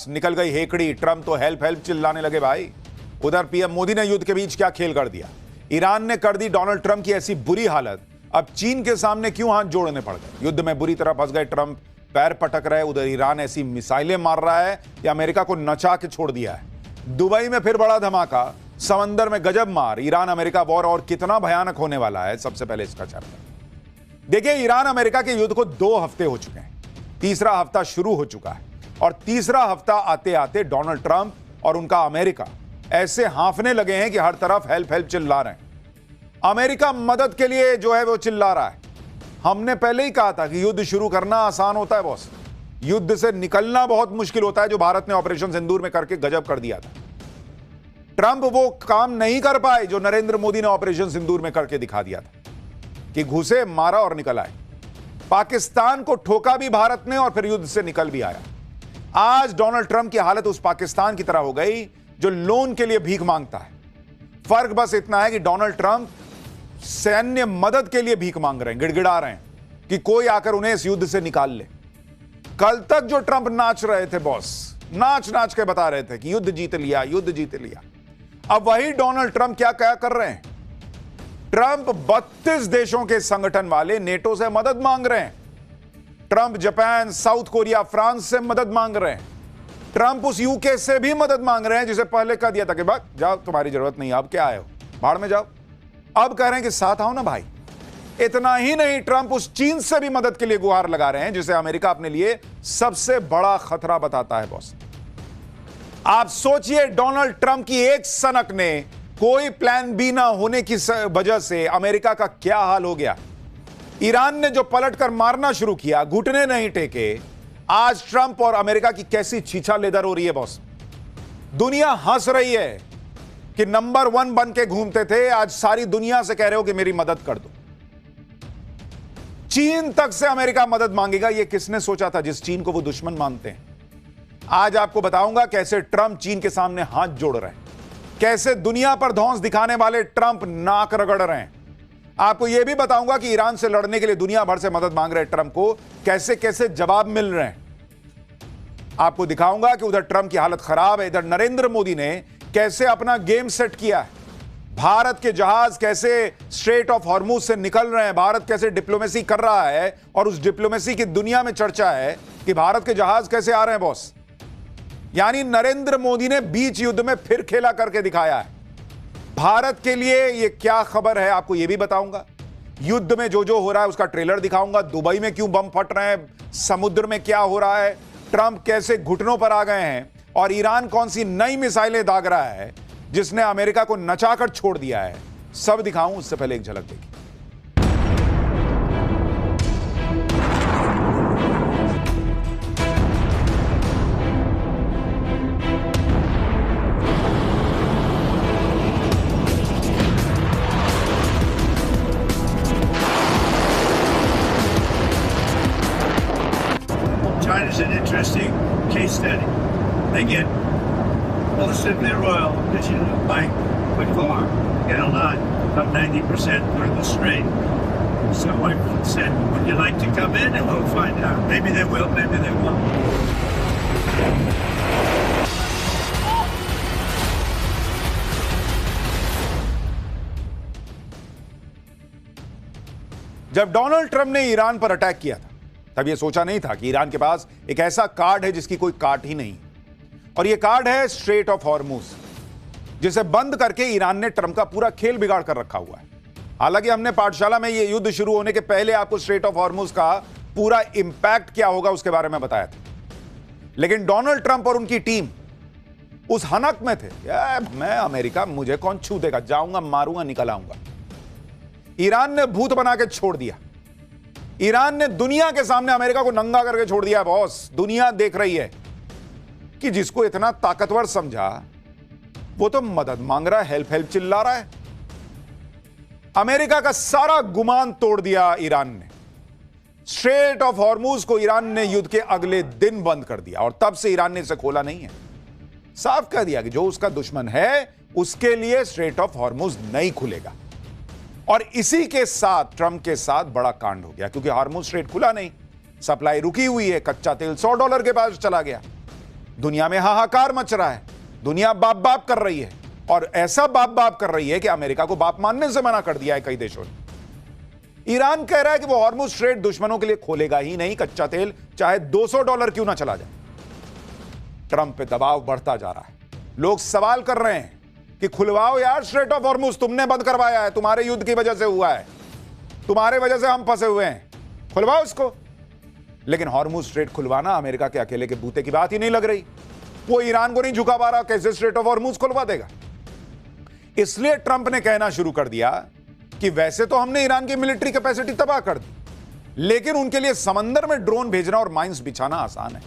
निकल गई हेकड़ी, ट्रंप तो हेल्प हेल्प चिल्लाने लगे भाई। उधर पीएम मोदी ने युद्ध के बीच क्या खेल कर दिया। ईरान ने कर दी डोनाल्ड ट्रंप की ऐसी बुरी हालत, अब चीन के सामने क्यों हाथ जोड़ने पड़ गए। युद्ध में बुरी तरह फंस गए ट्रंप, पैर पटक रहे। उधर ईरान ऐसी मिसाइलें मार रहा है कि अमेरिका को नचा के छोड़ दिया है। दुबई में फिर बड़ा धमाका, समंदर में गजब मार। ईरान अमेरिका वॉर और कितना भयानक होने वाला है, सबसे पहले इसका चर्चा। देखिए, ईरान अमेरिका के युद्ध को 2 हफ्ते हो चुके हैं, तीसरा हफ्ता शुरू हो चुका है और तीसरा हफ्ता आते आते डोनाल्ड ट्रंप और उनका अमेरिका ऐसे हांफने लगे हैं कि हर तरफ हेल्प हेल्प चिल्ला रहे हैं। अमेरिका मदद के लिए जो है वो चिल्ला रहा है। हमने पहले ही कहा था कि युद्ध शुरू करना आसान होता है बॉस, युद्ध से निकलना बहुत मुश्किल होता है, जो भारत ने ऑपरेशन सिंदूर में करके गजब कर दिया था। ट्रंप वो काम नहीं कर पाए जो नरेंद्र मोदी ने ऑपरेशन सिंदूर में करके दिखा दिया था कि घुसे, मारा और निकल आए। पाकिस्तान को ठोका भी भारत ने और फिर युद्ध से निकल भी आया। आज डोनाल्ड ट्रंप की हालत उस पाकिस्तान की तरह हो गई जो लोन के लिए भीख मांगता है। फर्क बस इतना है कि डोनाल्ड ट्रंप सैन्य मदद के लिए भीख मांग रहे हैं, गिड़गिड़ा रहे हैं कि कोई आकर उन्हें इस युद्ध से निकाल ले। कल तक जो ट्रंप नाच रहे थे बॉस, नाच नाच के बता रहे थे कि युद्ध जीत लिया, युद्ध जीत लिया। अब वही डोनाल्ड ट्रंप क्या क्या कर रहे हैं। ट्रंप 32 देशों के संगठन वाले नेटो से मदद मांग रहे हैं। Trump Japan, south Korea, France से मदद मांग रहे हैं। ट्रंप उस यूके से भी मदद मांग रहे हैं जिसे पहले कह दिया था कि भाग जाओ, तुम्हारी जरूरत नहीं, अब क्या आए हो, भाड़ में जाओ। अब कह रहे हैं कि साथ आओ ना भाई। इतना ही नहीं, ट्रंप उस चीन से भी मदद के लिए गुहार लगा रहे हैं जिसे अमेरिका अपने लिए सबसे बड़ा खतरा बताता है बॉस। आप सोचिए, डोनाल्ड ट्रंप की एक सनक ने कोई प्लान बी ना होने की वजह से अमेरिका का क्या हाल हो गया। ईरान ने जो पलटकर मारना शुरू किया, घुटने नहीं टेके। आज ट्रंप और अमेरिका की कैसी छीछा लेदर हो रही है बॉस। दुनिया हंस रही है कि नंबर 1 बन के घूमते थे, आज सारी दुनिया से कह रहे हो कि मेरी मदद कर दो। चीन तक से अमेरिका मदद मांगेगा, यह किसने सोचा था, जिस चीन को वो दुश्मन मानते हैं। आज आपको बताऊंगा कैसे ट्रंप चीन के सामने हाथ जोड़ रहे हैं, कैसे दुनिया पर धौंस दिखाने वाले ट्रंप नाक रगड़ रहे हैं। आपको यह भी बताऊंगा कि ईरान से लड़ने के लिए दुनिया भर से मदद मांग रहे ट्रंप को कैसे कैसे जवाब मिल रहे हैं। आपको दिखाऊंगा कि उधर ट्रंप की हालत खराब है, इधर नरेंद्र मोदी ने कैसे अपना गेम सेट किया है। भारत के जहाज कैसे स्ट्रेट ऑफ हॉर्मुज से निकल रहे हैं, भारत कैसे डिप्लोमेसी कर रहा है और उस डिप्लोमेसी की दुनिया में चर्चा है कि भारत के जहाज कैसे आ रहे हैं बॉस। यानी नरेंद्र मोदी ने बीच युद्ध में फिर खेला करके दिखाया है। भारत के लिए यह क्या खबर है, आपको यह भी बताऊंगा। युद्ध में जो जो हो रहा है उसका ट्रेलर दिखाऊंगा। दुबई में क्यों बम फट रहे हैं, समुद्र में क्या हो रहा है, ट्रंप कैसे घुटनों पर आ गए हैं और ईरान कौन सी नई मिसाइलें दाग रहा है जिसने अमेरिका को नचाकर छोड़ दिया है, सब दिखाऊं। उससे पहले एक झलक देखिए। China's an interesting case study. They get most of their oil by car, get a lot, about 90% worth of straight. So I said, would you like to come in and we'll find out. Maybe they will, maybe they won't. जब Donald Trump ने Iran पर attack किया था, तब यह सोचा नहीं था कि ईरान के पास एक ऐसा कार्ड है जिसकी कोई काट ही नहीं, और यह कार्ड है स्ट्रेट ऑफ हॉर्मुज, जिसे बंद करके ईरान ने ट्रंप का पूरा खेल बिगाड़ कर रखा हुआ है। हालांकि हमने पाठशाला में यह युद्ध शुरू होने के पहले आपको स्ट्रेट ऑफ हॉर्मुज का पूरा इंपैक्ट क्या होगा उसके बारे में बताया था, लेकिन डोनाल्ड ट्रंप और उनकी टीम उस हनक में थे, मैं अमेरिका, मुझे कौन छू देगा, जाऊंगा, मारूंगा, निकल आऊंगा। ईरान ने भूत बना के छोड़ दिया। ईरान ने दुनिया के सामने अमेरिका को नंगा करके छोड़ दिया बॉस। दुनिया देख रही है कि जिसको इतना ताकतवर समझा वो तो मदद मांग रहा है, हेल्प हेल्प चिल्ला रहा है। अमेरिका का सारा गुमान तोड़ दिया ईरान ने। स्ट्रेट ऑफ हॉर्मुज को ईरान ने युद्ध के अगले दिन बंद कर दिया और तब से ईरान ने इसे खोला नहीं है। साफ कह दिया कि जो उसका दुश्मन है उसके लिए स्ट्रेट ऑफ हॉर्मुज नहीं खुलेगा। और इसी के साथ ट्रंप के साथ बड़ा कांड हो गया, क्योंकि हार्मुज स्ट्रेट खुला नहीं, सप्लाई रुकी हुई है, कच्चा तेल $100 के पास चला गया। दुनिया में हाहाकार मच रहा है, दुनिया बाप बाप कर रही है, और ऐसा बाप बाप कर रही है कि अमेरिका को बाप मानने से मना कर दिया है कई देशों ने। ईरान कह रहा है कि वो हॉर्मुज स्ट्रेट दुश्मनों के लिए खोलेगा ही नहीं, कच्चा तेल चाहे $200 क्यों ना चला जाए। ट्रंप पे दबाव बढ़ता जा रहा है, लोग सवाल कर रहे हैं कि खुलवाओ यार स्ट्रेट ऑफ हॉर्मुज, तुमने बंद करवाया है, तुम्हारे युद्ध की वजह से हुआ है, तुम्हारे वजह से हम फंसे हुए हैं, खुलवाओ इसको। लेकिन हॉर्मुज स्ट्रेट खुलवाना अमेरिका के अकेले के बूते की बात ही नहीं लग रही। वो ईरान को नहीं झुका पा रहा, कैसे स्ट्रेट ऑफ हॉर्मुज खुलवा देगा। इसलिए ट्रंप ने कहना शुरू कर दिया कि वैसे तो हमने ईरान की मिलिट्री कैपेसिटी तबाह कर दी, लेकिन उनके लिए समंदर में ड्रोन भेजना और माइंस बिछाना आसान है।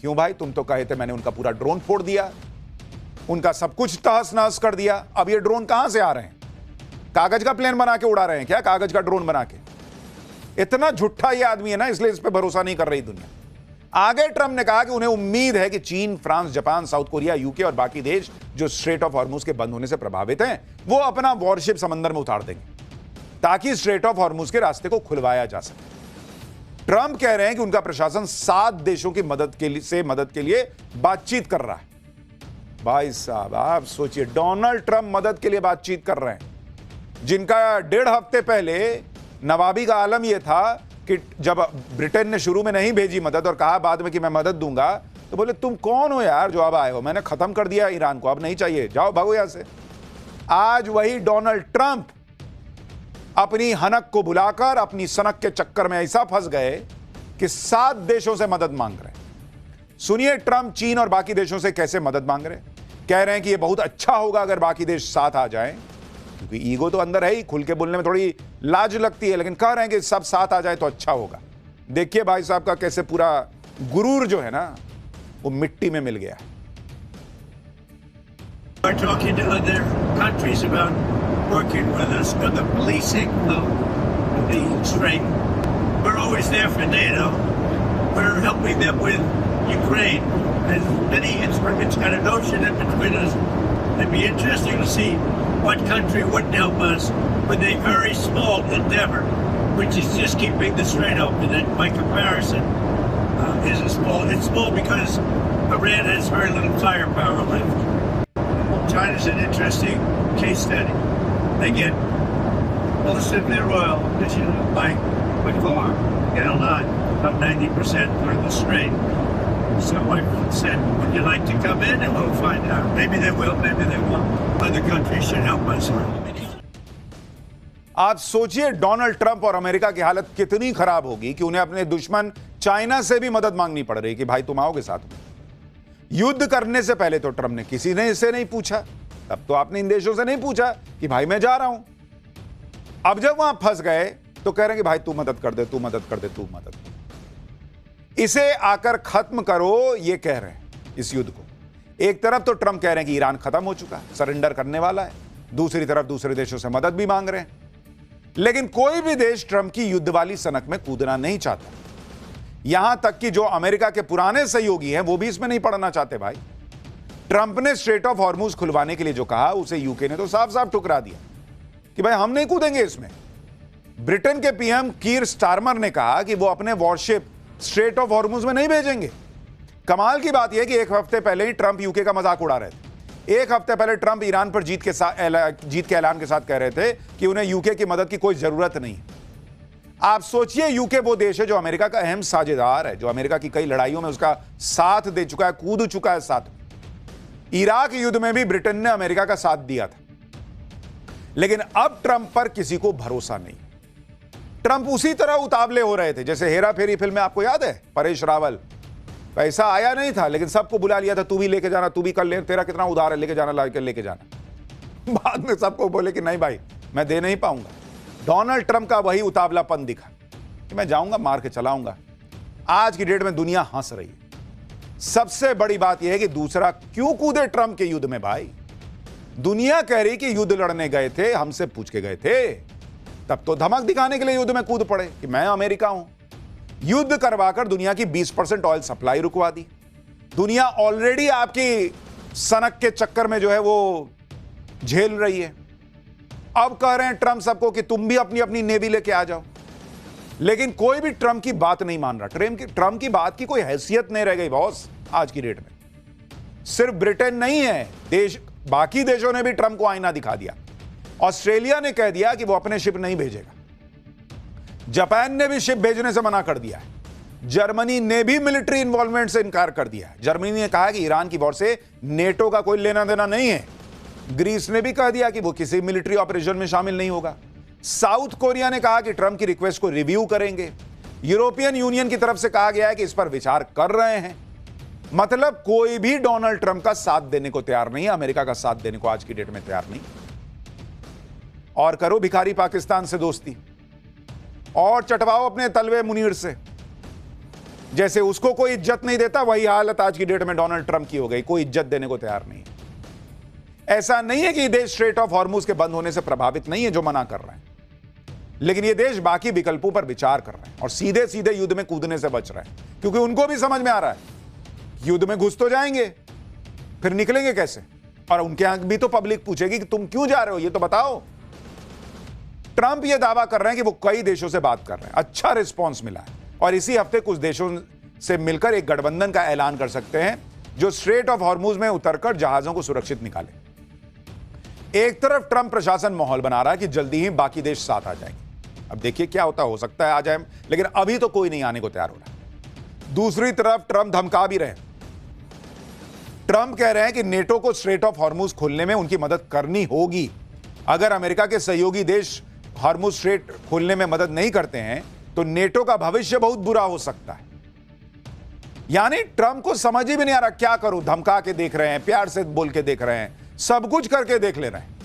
क्यों भाई, तुम तो कहे थे मैंने उनका पूरा ड्रोन फोड़ दिया, उनका सब कुछ तहस नहस कर दिया, अब ये ड्रोन कहां से आ रहे हैं? कागज का प्लेन बना के उड़ा रहे हैं क्या? कागज का ड्रोन बना के? इतना झूठा ये आदमी है ना, इसलिए इस पे भरोसा नहीं कर रही दुनिया। आगे ट्रंप ने कहा कि उन्हें उम्मीद है कि चीन, France, Japan, south Korea, UK और बाकी देश जो स्ट्रेट ऑफ हॉर्मुज के बंद होने से प्रभावित हैं, वो अपना वॉरशिप समंदर में उतार देंगे ताकि स्ट्रेट ऑफ हॉर्मुज के रास्ते को खुलवाया जा सके। ट्रंप कह रहे हैं कि उनका प्रशासन 7 देशों की मदद के लिए बातचीत कर रहा है। भाई साहब, आप सोचिए, डोनाल्ड ट्रंप मदद के लिए बातचीत कर रहे हैं, जिनका 1.5 हफ्ते पहले नवाबी का आलम यह था कि जब ब्रिटेन ने शुरू में नहीं भेजी मदद और कहा बाद में कि मैं मदद दूंगा, तो बोले तुम कौन हो यार जो अब आए हो, मैंने खत्म कर दिया ईरान को, अब नहीं चाहिए, जाओ भागो यहां से। आज वही डोनाल्ड ट्रंप अपनी हनक को बुलाकर अपनी सनक के चक्कर में ऐसा फंस गए कि 7 देशों से मदद मांग रहे हैं। सुनिए ट्रंप चीन और बाकी देशों से कैसे मदद मांग रहे हैं। कह रहे हैं कि यह बहुत अच्छा होगा अगर बाकी देश साथ आ जाएं, क्योंकि ईगो तो अंदर है ही, खुल के बोलने में थोड़ी लाज लगती है, लेकिन कह रहे हैं कि सब साथ आ जाए तो अच्छा होगा। देखिए भाई साहब का कैसे पूरा गुरूर जो है ना वो मिट्टी में मिल गया। We're talking to other countries about working with us for the policing of the strait. We're always there for NATO. We're helping them with Ukraine. And many it's got an ocean in between us. It'd be interesting to see what country wouldn't help us with a very small endeavor, which is just keeping the strait open. And by comparison, it's small because Iran has very little firepower left. China's an interesting case study. They get most of their oil by farm, get a lot, about 90% through the strait. So I said, would you like to come in and we'll find out. Maybe they will, maybe they won't. Other countries should help us. आप सोचिए Donald Trump और America की हालत कितनी खराब होगी कि उन्हें अपने दुश्मन चाइना से भी मदद मांगनी पड़ रही कि भाई तुम आओगे साथ में। युद्ध करने से पहले तो ट्रंप ने किसी ने इससे नहीं पूछा, तब तो आपने इन देशों से नहीं पूछा कि भाई मैं जा रहा हूं। अब जब वहां फंस गए तो कह रहे हैं कि भाई तू मदद कर दे, तू मदद कर दे, तू मदद कर दे। इसे आकर खत्म करो, ये कह रहे हैं इस युद्ध को। एक तरफ तो ट्रंप कह रहे हैं कि ईरान खत्म हो चुका है, सरेंडर करने वाला है, दूसरी तरफ दूसरे देशों से मदद भी मांग रहे हैं। लेकिन कोई भी देश ट्रंप की युद्ध वाली सनक में कूदना नहीं चाहता, यहां तक कि जो अमेरिका के पुराने सहयोगी हैं वो भी इसमें नहीं पड़ना चाहते। भाई ट्रंप ने स्ट्रेट ऑफ हॉर्मुज खुलवाने के लिए जो कहा उसे यूके ने तो साफ साफ ठुकरा दिया कि भाई हम नहीं कूदेंगे इसमें। ब्रिटेन के पीएम कीर स्टारमर ने कहा कि वो अपने वॉरशिप स्ट्रेट ऑफ हॉर्मुज में नहीं भेजेंगे। कमाल की बात यह कि एक हफ्ते पहले ही ट्रंप यूके का मजाक उड़ा रहे थे। एक हफ्ते पहले ट्रंप ईरान पर जीत के ऐलान के साथ कह रहे थे कि उन्हें यूके की मदद की कोई जरूरत नहीं। आप सोचिए, यूके वो देश है जो अमेरिका का अहम साझेदार है, जो अमेरिका की कई लड़ाइयों में उसका साथ दे चुका है, कूद चुका है साथ। इराक युद्ध में भी ब्रिटेन ने अमेरिका का साथ दिया था। लेकिन अब ट्रंप पर किसी को भरोसा नहीं। ट्रंप उसी तरह उतावले हो रहे थे जैसे हेरा फेरी फिल्म में, आपको याद है, परेश रावल, पैसा आया नहीं था लेकिन सबको बुला लिया था, तू भी लेके जाना, तू भी कर ले, तेरा कितना उधार है, लेके जाना, लेके जाना। बाद में सबको बोले कि नहीं भाई मैं दे नहीं पाऊंगा। डोनाल्ड ट्रंप का वही उतावलापन दिखा कि मैं जाऊंगा, मार के चलाऊंगा। आज की डेट में दुनिया हंस रही है। सबसे बड़ी बात यह है कि दूसरा क्यों कूदे ट्रंप के युद्ध में। भाई दुनिया कह रही कि युद्ध लड़ने गए थे, हमसे पूछ के गए थे, तब तो धमक दिखाने के लिए युद्ध में कूद पड़े कि मैं अमेरिका हूं। युद्ध करवाकर दुनिया की 20% ऑयल सप्लाई रुकवा दी। दुनिया ऑलरेडी आपकी सनक के चक्कर में जो है वो झेल रही है। अब कह रहे हैं ट्रंप सबको कि तुम भी अपनी अपनी नेवी लेके आ जाओ। लेकिन कोई भी ट्रंप की बात नहीं मान रहा। ट्रंप की बात की कोई हैसियत नहीं रह गई बॉस। आज की डेट में। सिर्फ ब्रिटेन नहीं है, बाकी देशों ने भी ट्रंप को आईना दिखा दिया। ऑस्ट्रेलिया ने कह दिया कि वो अपने शिप नहीं भेजेगा। जापान ने भी शिप भेजने से मना कर दिया है। जर्मनी ने भी मिलिट्री इन्वॉल्वमेंट से इनकार कर दिया है। जर्मनी ने कहा कि ईरान की वॉर से नेटो का कोई लेना देना नहीं है। ग्रीस ने भी कह दिया कि वो किसी मिलिट्री ऑपरेशन में शामिल नहीं होगा। साउथ कोरिया ने कहा कि ट्रंप की रिक्वेस्ट को रिव्यू करेंगे। यूरोपियन यूनियन की तरफ से कहा गया है कि इस पर विचार कर रहे हैं। मतलब कोई भी डोनाल्ड ट्रंप का साथ देने को तैयार नहीं है, अमेरिका का साथ देने को आज की डेट में तैयार नहीं। और करो भिखारी पाकिस्तान से दोस्ती और चटवाओ अपने तलवे मुनीर से। जैसे उसको कोई इज्जत नहीं देता, वही हालत आज की डेट में डोनाल्ड ट्रंप की हो गई। कोई इज्जत देने को तैयार नहीं है। ऐसा नहीं है कि ये देश स्ट्रेट ऑफ हॉर्मुज के बंद होने से प्रभावित नहीं है जो मना कर रहे हैं, लेकिन ये देश बाकी विकल्पों पर विचार कर रहे हैं और सीधे सीधे युद्ध में कूदने से बच रहे हैं, क्योंकि उनको भी समझ में आ रहा है युद्ध में घुस तो जाएंगे, फिर निकलेंगे कैसे। और उनके यहां भी तो पब्लिक पूछेगी कि तुम क्यों जा रहे हो, ये तो बताओ। ट्रंप ये दावा कर रहे हैं कि वो कई देशों से बात कर रहे हैं, अच्छा रिस्पॉन्स मिला है और इसी हफ्ते कुछ देशों से मिलकर एक गठबंधन का ऐलान कर सकते हैं जो स्ट्रेट ऑफ हॉर्मुज में उतरकर जहाजों को सुरक्षित निकाले। एक तरफ ट्रंप प्रशासन माहौल बना रहा है कि जल्दी ही बाकी देश साथ आ जाएंगे। अब देखिए क्या होता है, हो सकता है आ जाए, लेकिन अभी तो कोई नहीं आने को तैयार हो रहा। दूसरी तरफ ट्रंप धमका भी रहे हैं। ट्रंप कह रहे हैं कि नेटो को स्ट्रेट ऑफ हॉर्मुज खोलने में उनकी मदद करनी होगी। अगर अमेरिका के सहयोगी देश हॉर्मुज स्ट्रेट खोलने में मदद नहीं करते हैं तो नेटो का भविष्य बहुत बुरा हो सकता है। यानी ट्रंप को समझ ही भी नहीं आ रहा क्या करूं, धमका के देख रहे हैं, प्यार से बोल के देख रहे हैं, सब कुछ करके देख ले रहे हैं।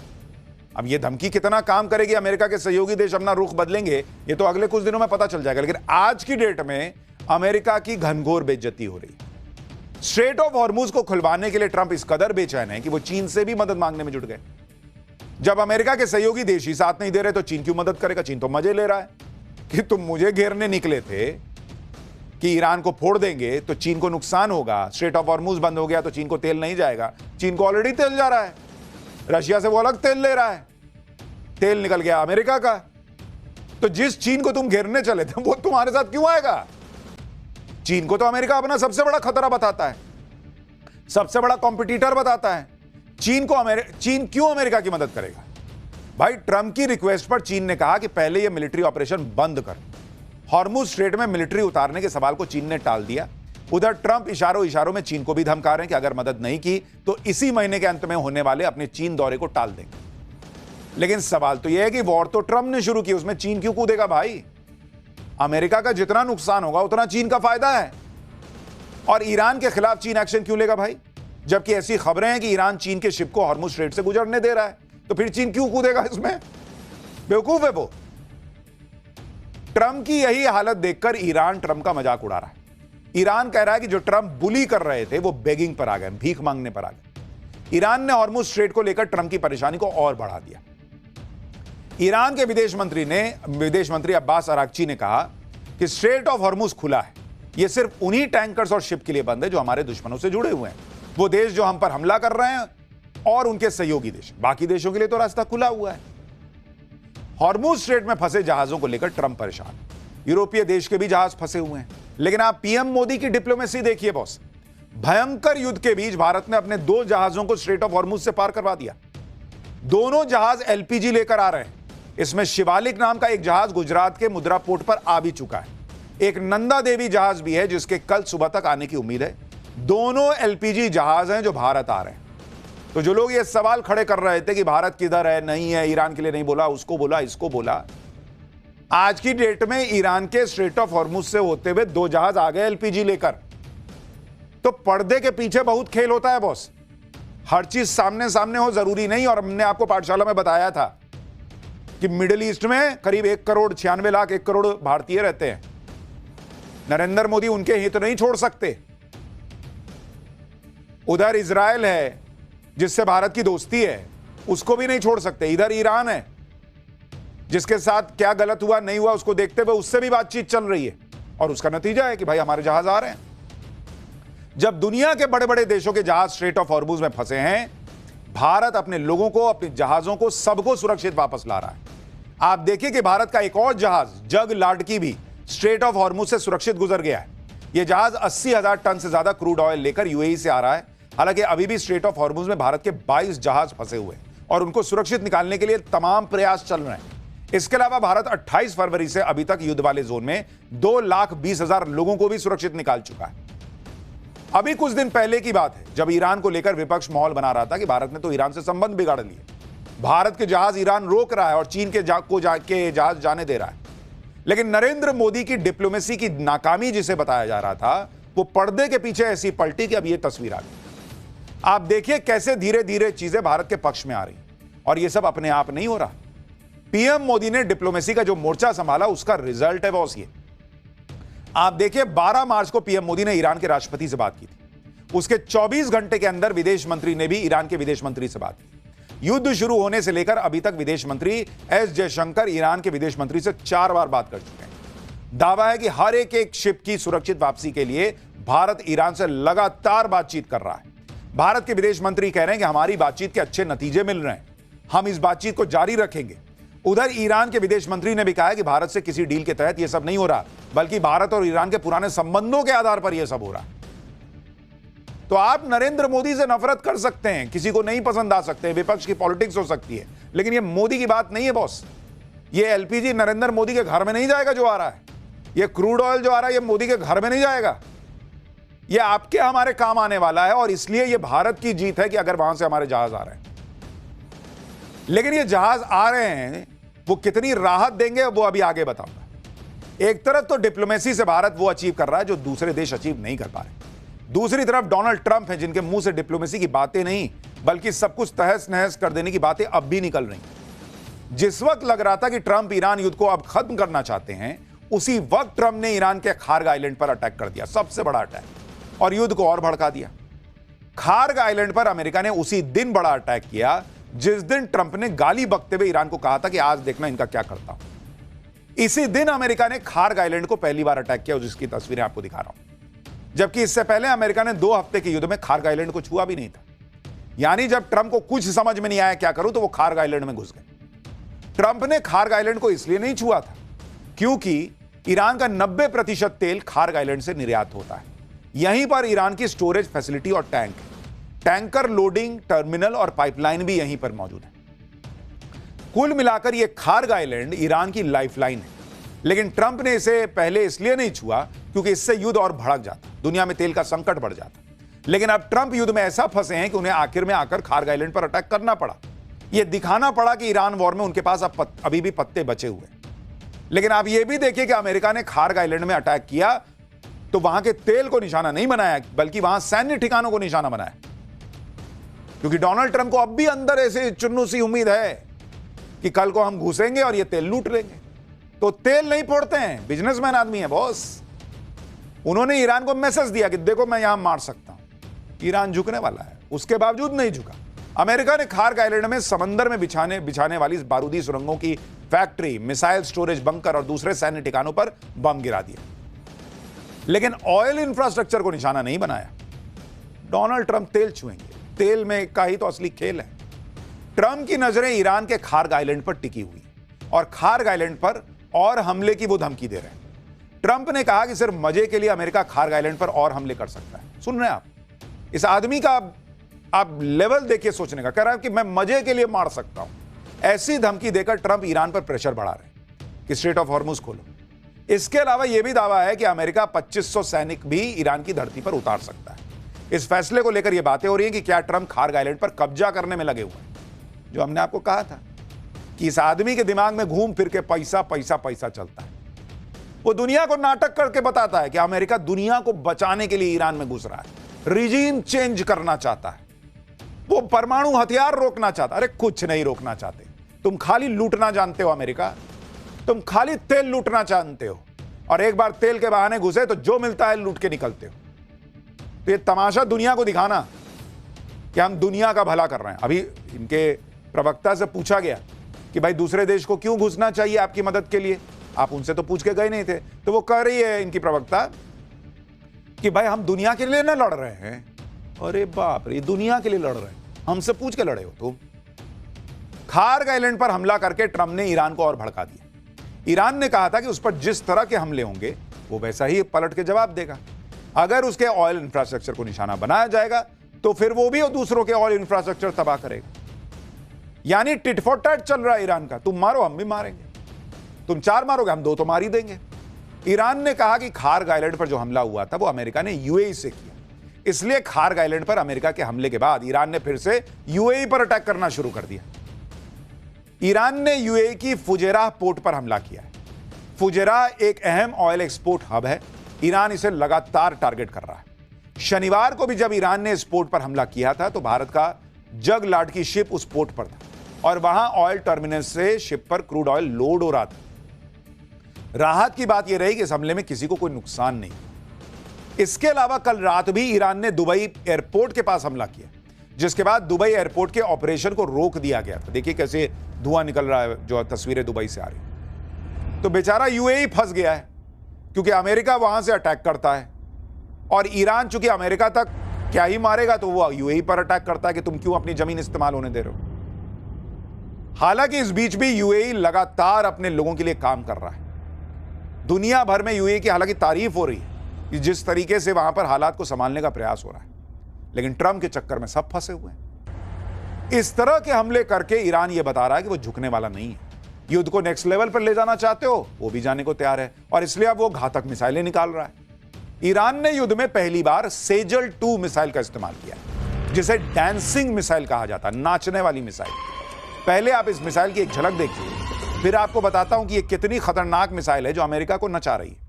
अब ये धमकी कितना काम करेगी, अमेरिका के सहयोगी देश अपना रुख बदलेंगे, ये तो अगले कुछ दिनों में पता चल जाएगा। लेकिन आज की डेट में अमेरिका की घनघोर बेइज्जती हो रही है। स्ट्रेट ऑफ हॉर्मुज को खुलवाने के लिए ट्रंप इस कदर बेचैन है कि वो चीन से भी मदद मांगने में जुट गए। जब अमेरिका के सहयोगी देश ही साथ नहीं दे रहे तो चीन क्यों मदद करेगा। चीन तो मजे ले रहा है कि तुम मुझे घेरने निकले थे कि ईरान को फोड़ देंगे तो चीन को नुकसान होगा, स्ट्रेट ऑफ हॉर्मुज बंद हो गया तो चीन को तेल नहीं जाएगा। चीन को ऑलरेडी तेल जा रहा है, रशिया से वो अलग तेल ले रहा है, तेल निकल गया अमेरिका का। तो जिस चीन को तुम घेरने चले थे वो तुम्हारे साथ क्यों आएगा। चीन को तो अमेरिका अपना सबसे बड़ा खतरा बताता है, सबसे बड़ा कॉम्पिटिटर बताता है। चीन क्यों अमेरिका की मदद करेगा। भाई ट्रंप की रिक्वेस्ट पर चीन ने कहा कि पहले यह मिलिट्री ऑपरेशन बंद कर। हॉर्मुज स्ट्रेट में मिलिट्री उतारने के सवाल को चीन ने टाल दिया। उधर ट्रंप इशारों में चीन को भी धमका रहे हैं कि अगर मदद नहीं की तो इसी महीने के अंत में होने वाले अपने चीन दौरे को टाल देंगे। लेकिन सवाल तो यह है कि वॉर तो ट्रंप ने शुरू की, उसमें चीन क्यों कूदेगा भाई। अमेरिका का जितना नुकसान होगा उतना चीन का फायदा है। और ईरान के खिलाफ चीन एक्शन क्यों लेगा भाई, जबकि ऐसी खबरें हैं कि ईरान चीन के शिप को हॉर्मुज स्ट्रेट से गुजरने दे रहा है, तो फिर चीन क्यों कूदेगा इसमें। बेवकूफ है वो। ट्रंप की यही हालत देखकर ईरान ट्रंप का मजाक उड़ा रहा है। ईरान कह रहा है कि जो ट्रंप बुली कर रहे थे वो बेगिंग पर आ गए, भीख मांगने पर आ गए। ईरान ने हॉर्मुज स्ट्रेट को लेकर ट्रंप की परेशानी को और बढ़ा दिया। ईरान के विदेश मंत्री अब्बास अरागची ने कहा कि स्ट्रेट ऑफ हॉर्मुज खुला है, यह सिर्फ उन्हीं टैंकर्स और शिप के लिए बंद है जो हमारे दुश्मनों से जुड़े हुए हैं, वो देश जो हम पर हमला कर रहे हैं और उनके सहयोगी देश। बाकी देशों के लिए तो रास्ता खुला हुआ है। हॉर्मुज स्ट्रेट में फंसे जहाजों को लेकर ट्रंप परेशान। यूरोपीय देश के भी जहाज फंसे हुए हैं। लेकिन आप पीएम मोदी की डिप्लोमेसी देखिए बॉस। भयंकर युद्ध के बीच भारत ने अपने 2 जहाजों को स्ट्रेट ऑफ हॉर्मुज से पार करवा दिया। दोनों जहाज एलपीजी लेकर आ रहे हैं। इसमें शिवालिक नाम का एक जहाज गुजरात के मुद्रा पोर्ट पर आ भी चुका है। एक नंदा देवी जहाज भी है जिसके कल सुबह तक आने की उम्मीद है। दोनों एलपीजी जहाज हैं जो भारत आ रहे हैं। तो जो लोग ये सवाल खड़े कर रहे थे कि भारत किधर है, नहीं है, ईरान के लिए नहीं बोला, उसको बोला, इसको बोला, आज की डेट में ईरान के स्ट्रेट ऑफ हॉर्मुज से होते हुए 2 जहाज आ गए एलपीजी लेकर। तो पर्दे के पीछे बहुत खेल होता है बॉस। हर चीज सामने सामने हो जरूरी नहीं। और हमने आपको पाठशाला में बताया था कि मिडिल ईस्ट में करीब 1,96,00,000 1 करोड़ भारतीय रहते हैं। नरेंद्र मोदी उनके हित नहीं छोड़ सकते। उधर इजराइल है जिससे भारत की दोस्ती है, उसको भी नहीं छोड़ सकते। इधर ईरान है जिसके साथ क्या गलत हुआ नहीं हुआ उसको देखते हुए उससे भी बातचीत चल रही है। और उसका नतीजा है कि भाई हमारे जहाज आ रहे हैं। जब दुनिया के बड़े बड़े देशों के जहाज स्ट्रेट ऑफ हॉर्मुज में फंसे हैं, भारत अपने लोगों को, अपने जहाजों को, सबको सुरक्षित वापस ला रहा है। आप देखिए कि भारत का एक और जहाज जग लाडकी भी स्ट्रेट ऑफ हॉर्मुज से सुरक्षित गुजर गया है। यह जहाज 80,000 टन से ज्यादा क्रूड ऑयल लेकर यूएई से आ रहा है। हालांकि अभी भी स्ट्रेट ऑफ हॉर्मुज में भारत के 22 जहाज फंसे हुए हैं और उनको सुरक्षित निकालने के लिए तमाम प्रयास चल रहे हैं। इसके अलावा भारत 28 फरवरी से अभी तक युद्ध वाले जोन में 2,20,000 लोगों को भी सुरक्षित निकाल चुका है। अभी कुछ दिन पहले की बात है जब ईरान को लेकर विपक्ष माहौल बना रहा था कि भारत ने तो ईरान से संबंध बिगाड़ लिए, भारत के जहाज ईरान रोक रहा है और चीन के जहाज जाने दे रहा है। लेकिन नरेंद्र मोदी की डिप्लोमेसी की नाकामी जिसे बताया जा रहा था, वो पर्दे के पीछे ऐसी पलटी कि अब ये तस्वीर आ गई। आप देखिए कैसे धीरे धीरे चीजें भारत के पक्ष में आ रही, और ये सब अपने आप नहीं हो रहा। पीएम मोदी ने डिप्लोमेसी का जो मोर्चा संभाला उसका रिजल्ट है बॉस ये। आप देखिए 12 मार्च को पीएम मोदी ने ईरान के राष्ट्रपति से बात की थी। उसके 24 घंटे के अंदर विदेश मंत्री ने भी ईरान के विदेश मंत्री से बात की। युद्ध शुरू होने से लेकर अभी तक विदेश मंत्री एस जयशंकर ईरान के विदेश मंत्री से 4 बार बात कर चुके हैं। दावा है कि हर एक शिप की सुरक्षित वापसी के लिए भारत ईरान से लगातार बातचीत कर रहा है। भारत के विदेश मंत्री कह रहे हैं कि हमारी बातचीत के अच्छे नतीजे मिल रहे हैं, हम इस बातचीत को जारी रखेंगे। उधर ईरान के विदेश मंत्री ने भी कहा है कि भारत से किसी डील के तहत यह सब नहीं हो रहा, बल्कि भारत और ईरान के पुराने संबंधों के आधार पर यह सब हो रहा है। तो आप नरेंद्र मोदी से नफरत कर सकते हैं, किसी को नहीं पसंद आ सकते हैं, विपक्ष की पॉलिटिक्स हो सकती है, लेकिन यह मोदी की बात नहीं है बॉस। ये एलपीजी नरेंद्र मोदी के घर में नहीं जाएगा जो आ रहा है, यह क्रूड ऑयल जो आ रहा है यह मोदी के घर में नहीं जाएगा। यह आपके हमारे काम आने वाला है और इसलिए यह भारत की जीत है कि अगर वहां से हमारे जहाज आ रहे हैं। लेकिन ये जहाज आ रहे हैं, वो कितनी राहत देंगे वो अभी आगे बताऊंगा। एक तरफ तो डिप्लोमेसी से भारत वो अचीव कर रहा है जो दूसरे देश अचीव नहीं कर पा रहे, दूसरी तरफ डोनाल्ड ट्रंप है जिनके मुंह से डिप्लोमेसी की बातें नहीं बल्कि सब कुछ तहस नहस कर देने की बातें अब भी निकल रही। जिस वक्त लग रहा था कि ट्रंप ईरान युद्ध को अब खत्म करना चाहते हैं, उसी वक्त ट्रंप ने ईरान के खार्ग आइलैंड पर अटैक कर दिया, सबसे बड़ा अटैक, और युद्ध को और भड़का दिया। खार्ग आइलैंड पर अमेरिका ने उसी दिन बड़ा अटैक किया जिस दिन ट्रंप ने गाली बकते हुए ईरान को कहा था कि आज देखना इनका क्या करता हूं। इसी दिन अमेरिका ने खार्ग आइलैंड को पहली बार अटैक किया, जिसकी तस्वीरें आपको दिखा रहा हूं। जबकि इससे पहले अमेरिका ने 2 हफ्ते के युद्ध में खार्ग आइलैंड को छुआ भी नहीं था। यानी जब ट्रंप को कुछ समझ में नहीं आया क्या करूं, तो वो खार्ग आइलैंड में घुस गए। ट्रंप ने खार्ग आइलैंड को इसलिए नहीं छुआ था क्योंकि ईरान का 90% तेल खार्ग आइलैंड से निर्यात होता है। यहीं पर ईरान की स्टोरेज फैसिलिटी और टैंकर लोडिंग टर्मिनल और पाइपलाइन भी यहीं पर मौजूद है। कुल मिलाकर यह खार्ग आइलैंड ईरान की लाइफलाइन है। लेकिन ट्रंप ने इसे पहले इसलिए नहीं छुआ क्योंकि इससे युद्ध और भड़क जाता, दुनिया में तेल का संकट बढ़ जाता। लेकिन अब ट्रंप युद्ध में ऐसा फंसे हैं कि उन्हें आखिर में आकर खार्ग आइलैंड पर अटैक करना पड़ा। यह दिखाना पड़ा कि ईरान वॉर में उनके पास अभी भी पत्ते बचे हुए हैं। लेकिन आप यह भी देखिए कि अमेरिका ने खार्ग आइलैंड में अटैक किया तो वहां के तेल को निशाना नहीं बनाया, बल्कि वहां सैन्य ठिकानों को निशाना बनाया। क्योंकि डोनाल्ड ट्रंप को अब भी अंदर ऐसे चुन्नू सी उम्मीद है कि कल को हम घुसेंगे और ये तेल लूट लेंगे। तो तेल नहीं फोड़ते हैं, बिजनेसमैन आदमी है बॉस। उन्होंने ईरान को मैसेज दिया कि देखो मैं यहां मार सकता हूं। ईरान झुकने वाला है, उसके बावजूद नहीं झुका। अमेरिका ने खार्ग आइलैंड में समंदर में बिछाने वाली बारूदी सुरंगों की फैक्ट्री, मिसाइल स्टोरेज बंकर और दूसरे सैन्य ठिकानों पर बम गिरा दिया, लेकिन ऑयल इंफ्रास्ट्रक्चर को निशाना नहीं बनाया। डोनाल्ड ट्रंप तेल छुएंगे, तेल में का ही तो असली खेल है। ट्रंप की नजरें ईरान के खार्ग आइलैंड पर टिकी हुई और खार्ग आइलैंड पर और हमले की वो धमकी दे रहे हैं। ट्रंप ने कहा कि सिर्फ मजे के लिए अमेरिका खार्ग आइलैंड पर और हमले कर सकता है। सुन रहे हैं आप इस आदमी का? आप लेवल देखिए सोचने का। कह रहा है कि मैं मजे के लिए मार सकता हूं। ऐसी धमकी देकर ट्रंप ईरान पर प्रेशर बढ़ा रहे हैं कि स्ट्रेट ऑफ हॉर्मुज खोलो। इसके अलावा यह भी दावा है कि अमेरिका 2500 सैनिक भी ईरान की धरती पर उतार सकता है। इस फैसले को लेकर यह बातें हो रही हैं कि क्या ट्रंप खार्ग आइलैंड पर कब्जा करने में लगे हुए हैं। जो हमने आपको कहा था कि इस आदमी के दिमाग में घूम फिर के पैसा पैसा पैसा चलता है। वो दुनिया को नाटक करके बताता है कि अमेरिका दुनिया को बचाने के लिए ईरान में घुस रहा है, रिजीम चेंज करना चाहता है, वो परमाणु हथियार रोकना चाहता। अरे कुछ नहीं रोकना चाहते, तुम खाली लूटना जानते हो अमेरिका, तुम खाली तेल लूटना जानते हो, और एक बार तेल के बहाने घुसे तो जो मिलता है लूट के निकलते हो। तो ये तमाशा दुनिया को दिखाना कि हम दुनिया का भला कर रहे हैं। अभी इनके प्रवक्ता से पूछा गया कि भाई दूसरे देश को क्यों घुसना चाहिए आपकी मदद के लिए, आप उनसे तो पूछ के गए नहीं थे। तो वो कह रही है इनकी प्रवक्ता कि भाई हम दुनिया के लिए ना लड़ रहे हैं। अरे बाप रे, दुनिया के लिए लड़ रहे हैं, हमसे पूछ के लड़े हो तुम। खार्ग आइलैंड पर हमला करके ट्रंप ने ईरान को और भड़का दिया। ईरान ने कहा था कि उस पर जिस तरह के हमले होंगे वो वैसा ही पलट के जवाब देगा। अगर उसके ऑयल इंफ्रास्ट्रक्चर को निशाना बनाया जाएगा तो फिर वो भी दूसरों के ऑयल इंफ्रास्ट्रक्चर तबाह करेगा। यानी टिट फॉर टैट चल रहा है ईरान का, तुम मारो हम भी मारेंगे, तुम 4 मारोगे हम 2 तो मार ही देंगे। ईरान ने कहा कि खार्ग आइलैंड पर जो हमला हुआ था वो अमेरिका ने यूएई से किया, इसलिए खार्ग आइलैंड पर अमेरिका के हमले के बाद ईरान ने फिर से यूएई पर अटैक करना शुरू कर दिया। ईरान ने यूएई की फुजेराह पोर्ट पर हमला किया है। फुजेराह एक अहम ऑयल एक्सपोर्ट हब है, ईरान इसे लगातार टारगेट कर रहा है। शनिवार को भी जब ईरान ने इस पोर्ट पर हमला किया था तो भारत का जगलाट की शिप उस पोर्ट पर था और वहां ऑयल टर्मिनल से शिप पर क्रूड ऑयल लोड हो रहा था। राहत की बात यह रही कि इस हमले में किसी को कोई नुकसान नहीं। इसके अलावा कल रात भी ईरान ने दुबई एयरपोर्ट के पास हमला किया, जिसके बाद दुबई एयरपोर्ट के ऑपरेशन को रोक दिया गया था। देखिए कैसे धुआं निकल रहा है, जो तस्वीरें दुबई से आ रही। तो बेचारा यूएई फंस गया है क्योंकि अमेरिका वहां से अटैक करता है और ईरान चूंकि अमेरिका तक क्या ही मारेगा तो वो यूएई पर अटैक करता है कि तुम क्यों अपनी जमीन इस्तेमाल होने दे रहे हो। हालांकि इस बीच भी यूएई लगातार अपने लोगों के लिए काम कर रहा है। दुनिया भर में यूएई की हालांकि तारीफ हो रही है कि जिस तरीके से वहां पर हालात को संभालने का प्रयास हो रहा है, लेकिन ट्रंप के चक्कर में सब फंसे हुए हैं। इस तरह के हमले करके ईरान यह बता रहा है कि वो झुकने वाला नहीं है। युद्ध को नेक्स्ट लेवल पर ले जाना चाहते हो, वो भी जाने को तैयार है और इसलिए अब वो घातक मिसाइलें निकाल रहा है। ईरान ने युद्ध में पहली बार सेजल 2 मिसाइल का इस्तेमाल किया, जिसे डांसिंग मिसाइल कहा जाता है, नाचने वाली मिसाइल। पहले आप इस मिसाइल की एक झलक देखिए, फिर आपको बताता हूं कि यह कितनी खतरनाक मिसाइल है जो अमेरिका को नचा रही है।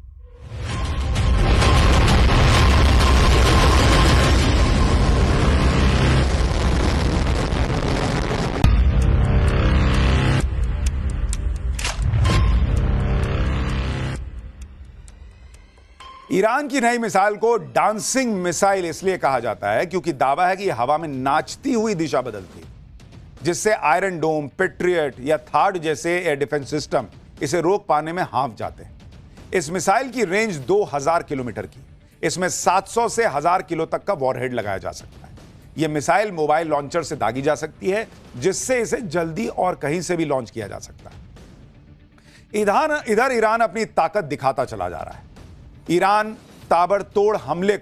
ईरान की नई मिसाइल को डांसिंग मिसाइल इसलिए कहा जाता है क्योंकि दावा है कि यह हवा में नाचती हुई दिशा बदलती है, जिससे आयरन डोम, पेट्रियट या थार्ड जैसे एयर डिफेंस सिस्टम इसे रोक पाने में हांफ जाते हैं। इस मिसाइल की रेंज 2000 किलोमीटर की, इसमें 700 से 1000 किलो तक का वॉरहेड लगाया जा सकता है। यह मिसाइल मोबाइल लॉन्चर से दागी जा सकती है, जिससे इसे जल्दी और कहीं से भी लॉन्च किया जा सकता है। इधर ईरान अपनी ताकत दिखाता चला जा रहा है। ईरान ताबड़तोड़ हमले